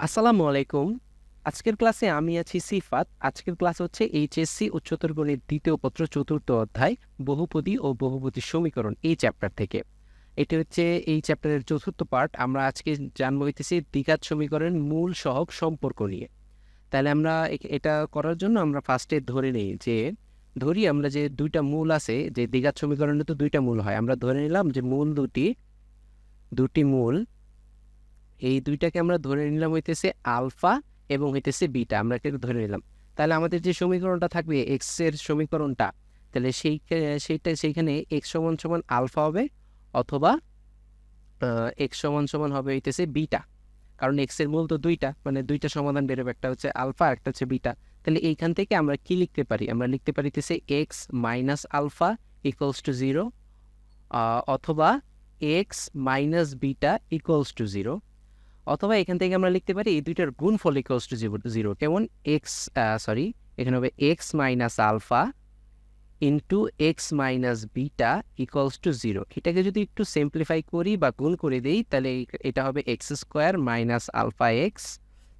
আসসালামু আলাইকুম। আজকের ক্লাসে আমি আছি সিফাত। আজকের ক্লাস হচ্ছে এইচএসসি উচ্চতর গণিত দ্বিতীয় পত্র চতুর্থ অধ্যায় বহুপদী ও বহুপদী সমীকরণ এই চ্যাপ্টার থেকে। এটি হচ্ছে এই চ্যাপ্টারের চতুর্থ পার্ট। আমরা আজকে জানবো হইতেছি দ্বিঘাত সমীকরণের মূল সহগ সম্পর্ক নিয়ে। তাহলে আমরা এটা করার জন্য আমরা ফার্স্টে ধরে নিই যে আমরা যে দুইটা মূল আছে, যে দ্বিঘাত সমীকরণে তো দুইটা মূল হয়, আমরা ধরে নিলাম যে মূল দুটি মূল, এই দুইটাকে আমরা ধরে নিলাম হইতেছে আলফা এবং হইতেছে বিটা, আমরা এটাকে ধরে নিলাম। তাহলে আমাদের যে সমীকরণটা থাকবে এক্স এর সমীকরণটা, তাহলে সেইখানে এক্স সমান সমান আলফা হবে, অথবা এক্স সমান সমান হবে হইতেছে বিটা। কারণ এক্স এর মূল তো দুইটা, মানে দুইটা সমাধান বেরোবে, একটা হচ্ছে আলফা একটা হচ্ছে বিটা। তাহলে এইখান থেকে আমরা কি লিখতে পারি? আমরা লিখতে পারি হইতেছে X minus alpha equals to zero, অথবা X minus beta equals to zero, অথবা এখান থেকে আমরা লিখতে পারি এই দুইটার গুণফল ইকুয়ালস টু জিরো। কেমন? এখানে হবে x minus alpha into x minus beta equals to zero. এটাকে যদি একটু সিম্পলিফাই করি বা গুণ করে দিই, তাহলে এটা হবে x square minus alpha x,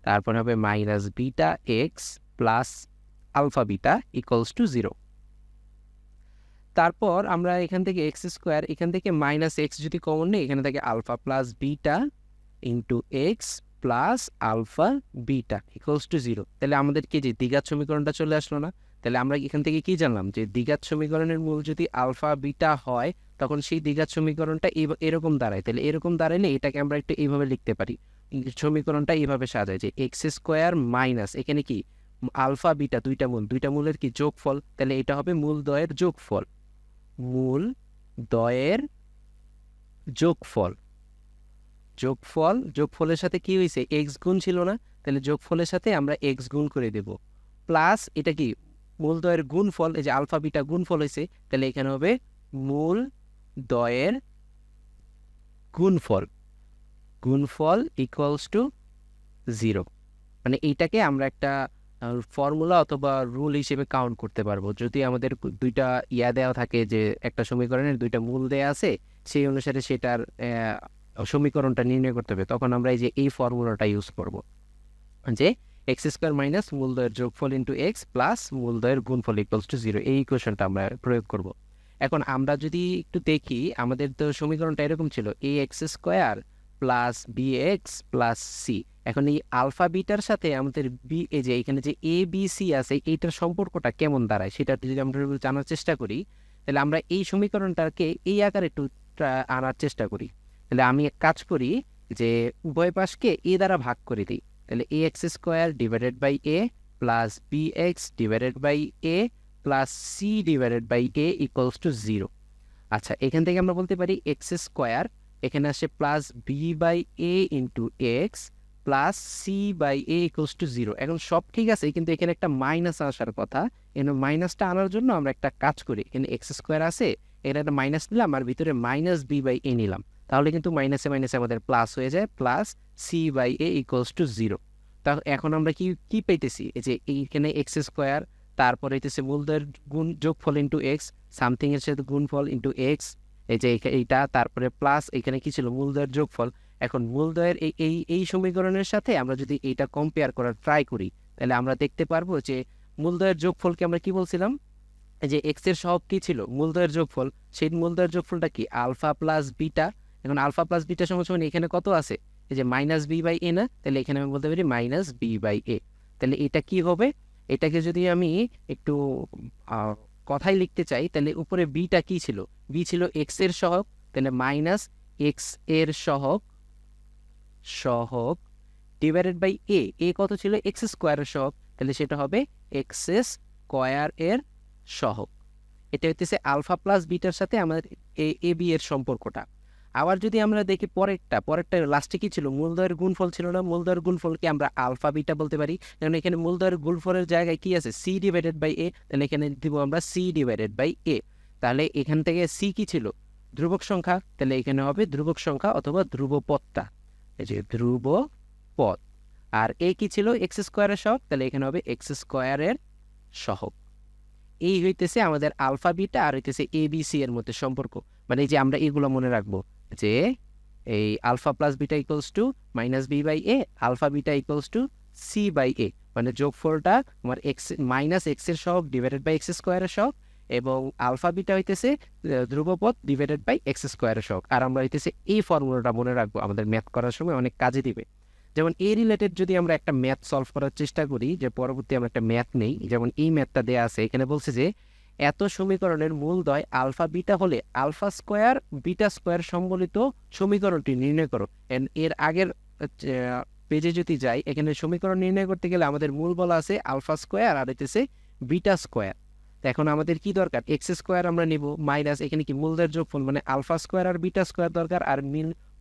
তারপর হবে minus beta x plus alpha beta equals to zero. তারপর আমরা এখান থেকে এক্স স্কোয়ার, এখান থেকে মাইনাস এক্স যদি কমন নেই, এখানে থাকে alpha plus beta into x plus alpha beta equals to zero. তাহলে আমাদের কি যে দ্বিঘাত সমীকরণটা চলে আসলো না? তাহলে আমরা এখান থেকে কি জানলাম? যে দ্বিঘাত সমীকরণের মূল যদি আলফা বিটা হয়, তখন সেই দ্বিঘাত সমীকরণটা এরকম দাঁড়ায়। তাহলে এরকম দাঁড়াইলে এটাকে আমরা একটু এইভাবে লিখতে পারি। সমীকরণটা এইভাবে সাজায় যে এক্স স্কোয়ার মাইনাস, এখানে কি আলফা বিটা দুইটা মূলের কি যোগফল, তাহলে এটা হবে মূল দ্বয়ের যোগফল। মূল দ্বয়ের যোগফল যোগফলের সাথে কি হয়েছে? এক্স গুণ ছিল না? তাহলে যোগফলের সাথে আমরা এক্স গুণ করে দেব, প্লাস এটা কি মূলদ্বয়ের গুণফল, এই যে আলফা বিটা গুণফল হয়েছে, তাহলে এখানে হবে মূল দ্বয়ের গুণফল গুণফল ইকুয়ালস টু জিরো। মানে এইটাকে আমরা একটা ফর্মুলা অথবা রুল হিসেবে কাউন্ট করতে পারবো। যদি আমাদের দুইটা দেওয়া থাকে, যে একটা সমীকরণের দুইটা মূল দেয়া আছে, সেই অনুসারে সেটার সমীকরণটা নির্ণয় করতে হবে, তখন আমরা এই ফর্মুলাটা ইউজ করব, যে এক্স স্কোয়ার মাইনাস মূলদ্বয়ের যোগফল ইন্টু এক্স প্লাস মূলদ্বয়ের গুণফল ইকুয়ালস টু জিরো, এই ইকুয়েশনটা আমরা প্রয়োগ করব। এখন আমরা যদি একটু দেখি, আমাদের তো সমীকরণটা এরকম ছিল A X square plus B X plus C. এখন এই আলফা বিটার সাথে আমাদের এই যে এখানে যে এ বি সি আছে, এইটার সম্পর্কটা কেমন দাঁড়ায় সেটা যদি আমরা জানার চেষ্টা করি, তাহলে আমরা এই সমীকরণটাকে এই আকারে একটু আনার চেষ্টা করি। তাহলে আমি এক কাজ করি, যে উভয় পাশকে এ দ্বারা ভাগ করে দিই। তাহলে A X square divided by A plus B X divided by A plus C divided by A equals to zero. আচ্ছা, এখান থেকে আমরা বলতে পারি এক্স স্কোয়ার, এখানে আসে plus b by a into x plus c by A equals to zero. এখন সব ঠিক আছে, কিন্তু এখানে একটা মাইনাস আসার কথা। এখানে মাইনাসটা আনার জন্য আমরা একটা কাজ করি, এখানে এক্স স্কোয়ার আছে, এখানে একটা মাইনাস নিলাম আর ভিতরে মাইনাস বি বাই এ নিলাম, তাহলে কিন্তু মাইনাসে মাইনাসে আমাদের প্লাস হয়ে যায়, plus c by A equals to zero. তা এখন আমরা কি কি পেতেছি? এই যে এইখানে এক্স স্কোয়ার, তারপরে হইতেছে মূলদ্বয়ের গুণ যোগফল ইন্টু এক্স, সামথিং এর সাথে গুণফল ইন্টু এক্স, এই যে এইটা, তারপরে প্লাস এখানে কি ছিল? মূলদ্বয়ের যোগফল। এখন মূলদ্বয়ের এই এই এই সমীকরণের সাথে আমরা যদি এইটা কম্পেয়ার করার ট্রাই করি, তাহলে আমরা দেখতে পারবো যে মূলদ্বয়ের যোগফলকে আমরা কি বলছিলাম? এই যে এক্স এর সহগ কি ছিল? মূলদ্বয়ের যোগফল। সেই মূলদ্বয়ের যোগফলটা কি? Alpha plus beta. এখন আলফা প্লাস বিটা সমান সমান এখানে কত আছে? এই যে মাইনাস বি বাই এ না? তাহলে এখানে আমি বলতে পারি মাইনাস বি বাই এ। তাহলে এটা কি হবে? এটাকে যদি আমি একটু কথায় লিখতে চাই, তাহলে উপরে বিটা কি ছিল? বি ছিল এক্স এর সহগ, তাহলে মাইনাস এক্স এর সহগ সহগ ডিভাইডেড বাই এ কত ছিল? এক্স স্কোয়ারের সহগ, তাহলে সেটা হবে এক্স স্কোয়ার এর সহগ। এটা হইতেছে আলফা প্লাস বিটার সাথে আমাদের এ বি এর সম্পর্কটা। আবার যদি আমরা দেখি পরেরটা লাস্টে কি ছিল? মূলদ্বয়ের গুণফল ছিল না? মূলদ্বয়ের গুণফলকে আমরা আলফা বিটা বলতে পারি, কারণ এখানে মূলদ্বয়ের গুণফলের জায়গায় কি আছে? সি ডিভাইডেড বাই এ, তাহলে এখানে দিব আমরা সি ডিভাইডেড বাই এ। তাহলে এখান থেকে সি কি ছিল? ধ্রুবক সংখ্যা, তাহলে এখানে হবে ধ্রুবক সংখ্যা অথবা ধ্রুবপদটা, এই যে ধ্রুবপদ। আর এ কি ছিল? এক্স স্কোয়ারের সহগ, তাহলে এখানে হবে এক্স স্কোয়ারের সহগ। এই হইতেছে আমাদের আলফা বিটা আর হইতেছে এ বি সি এর মধ্যে সম্পর্ক। মানে এই যে আমরা এগুলো মনে রাখবো, যে এই alpha plus beta equals to minus B by A, alpha beta equals to C by A, মানে যোগফলটা তোমার এক্স মাইনাস এক্সের সহগ ডিভাইডেড বাই এক্স স্কোয়ারের সহগ, এবং আলফা বিটা হইতেছে ধ্রুবপদ ডিভাইডেড বাই এক্স স্কোয়ারের সহগ। আর আমরা হইতেছে এই ফর্মুলাটা মনে রাখবো, আমাদের ম্যাথ করার সময় অনেক কাজে দিবে। যেমন এই রিলেটেড যদি আমরা একটা ম্যাথ সলভ করার চেষ্টা করি, যে পরবর্তী আমরা একটা ম্যাথ নেই, যেমন এই ম্যাথটা দেয়া আছে, এখানে বলছে যে এত সমীকরণের মূলদ্বয় আলফা বিটা হলে আলফা স্কোয়ার বিটা স্কোয়ার সম্বলিত সমীকরণটি নির্ণয় করো। এর আগের পেজে যদি যাই, এখানে সমীকরণ নির্ণয় করতে গেলে আমাদের মূল বলা আছে আলফা স্কোয়ার আর হইতেছে বিটা স্কোয়ার। এখন আমাদের কি দরকার, এক্স স্কোয়ার আমরা নিব মাইনাস এখানে কি মূলদ্বয়ের যোগফল মানে আলফা স্কোয়ার আর বিটা স্কোয়ার দরকার, আর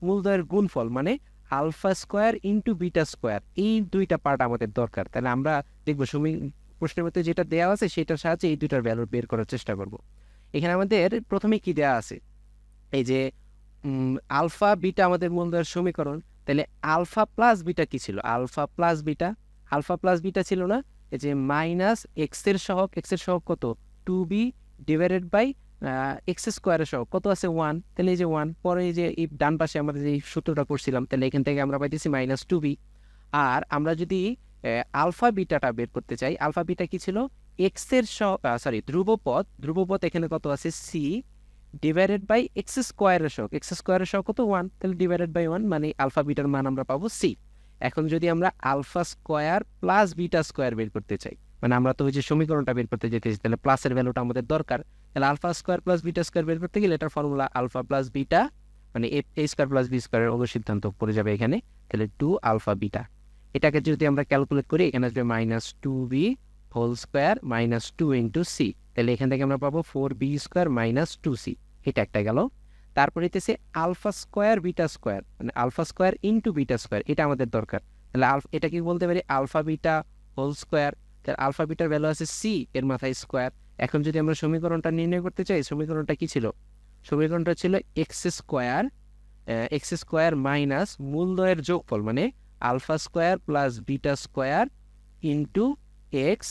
মূলদ্বয়ের গুণফল মানে alpha square into beta square, এই দুইটা পার্ট আমাদের দরকার। তাহলে আমরা দেখবো প্রশ্নের মধ্যে যেটা দেওয়া আছে সেটার সাহায্যে এই দুইটার ভ্যালু বের করার চেষ্টা করব। এখানে আমাদের প্রথমে কি দেওয়া আছে, এই যে আলফা বিটা আমাদের মূলদ্বয়ের সমীকরণ। তাহলে আলফা প্লাস বিটা কি ছিল, আলফা প্লাস বিটা ছিল না, এই যে মাইনাস এক্সের সহগ কত, 2b ডিভাইডেড বাই এক্স স্কোয়ারের সহগ কত আছে 1, তাহলে এই যে 1, পরে এই যে এই ডান পাশে আমাদের যে সূত্রটা করছিলাম, তাহলে এখান থেকে আমরা পাইতেছি মাইনাস 2b। আর আমরা যদি আলফা বিটাটা বের করতে চাই, আলফা বিটা কি ছিল, এক্সের ধ্রুবপদ এখানে কত আছে সি ডিভাইডেড বাই এক্স স্কোয়ারের সহগ কত 1, তাহলে ডিভাইডেড বাই 1, মানে আলফা বিটার মান আমরা পাবো সি। এখন যদি আমরা alpha square plus beta square বের করতে চাই, মানে আমরা তো ওই যে সমীকরণটা বের করতে যেতেছি, তাহলে প্লাসের ভ্যালুটা আমাদের দরকার। তাহলে alpha square plus beta square বের করতে গেলে এটার ফর্মুলা আলফা প্লাস বিটা, মানে এ স্কোয়ার প্লাস বি স্কোয়ারের অনুসিদ্ধান্ত পড়ে যাবে এখানে, তাহলে 2 আলফা বিটা। এটাকে যদি আমরা ক্যালকুলেট করি, এখানে আসবে minus 2b whole square minus 2 into c, তাহলে এখান থেকে আমরা পাবো 4b স্কোয়ার মাইনাস 2c, এটা একটা গেল। তারপরে হইতেছে আলফা স্কোয়ার বিটা স্কোয়ার, মানে alpha square into beta square, এটা আমাদের দরকার। তাহলে এটা কি বলতে পারি, আলফা বিটা হোল স্কোয়ার, তাহলে আলফা বিটার ভ্যালু আছে সি, এর মাথায় স্কোয়ার। এখন যদি আমরা সমীকরণটা নির্ণয় করতে চাই, সমীকরণটা কি ছিল, সমীকরণটা ছিল এক্স স্কোয়ার মাইনাস মূলদ্বয়ের যোগফল মানে alpha square plus beta square into x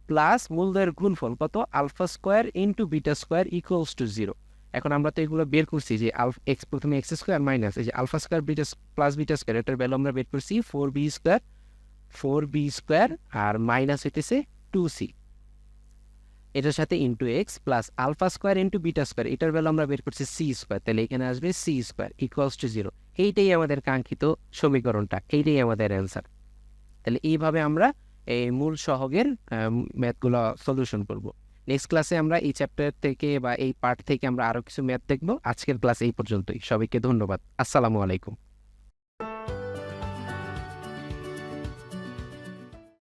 plus মূলদ্বয়ের গুণফল কত alpha square into beta square equals to 0। এখন আমরা তো এগুলো বের করছি যে প্রথমে এক্স স্কোয়ার মাইনাস এই যে alpha square beta plus beta square, এটার ভ্যালু আমরা বের করছি 4b স্কোয়ার আর মাইনাস হইতেছে 2c, এটার সাথে into x plus alpha square into beta square, এটার ভ্যালু আমরা বের করছি সি স্কোয়ার, তাহলে এখানে আসবে সি স্কোয়ার ইকুয়ালস টু 0। এইটাই আমাদের কাঙ্ক্ষিত সমীকরণটা, এইটাই আমাদের অ্যান্সার। তাহলে এইভাবে আমরা এই মূল সহগের ম্যাথগুলো সলিউশন করব। নেক্সট ক্লাসে আমরা এই চ্যাপ্টার থেকে বা এই পার্ট থেকে আমরা আরও কিছু ম্যাথ দেখব। আজকের ক্লাস এই পর্যন্তই। সবাইকে ধন্যবাদ। আসসালামু আলাইকুম।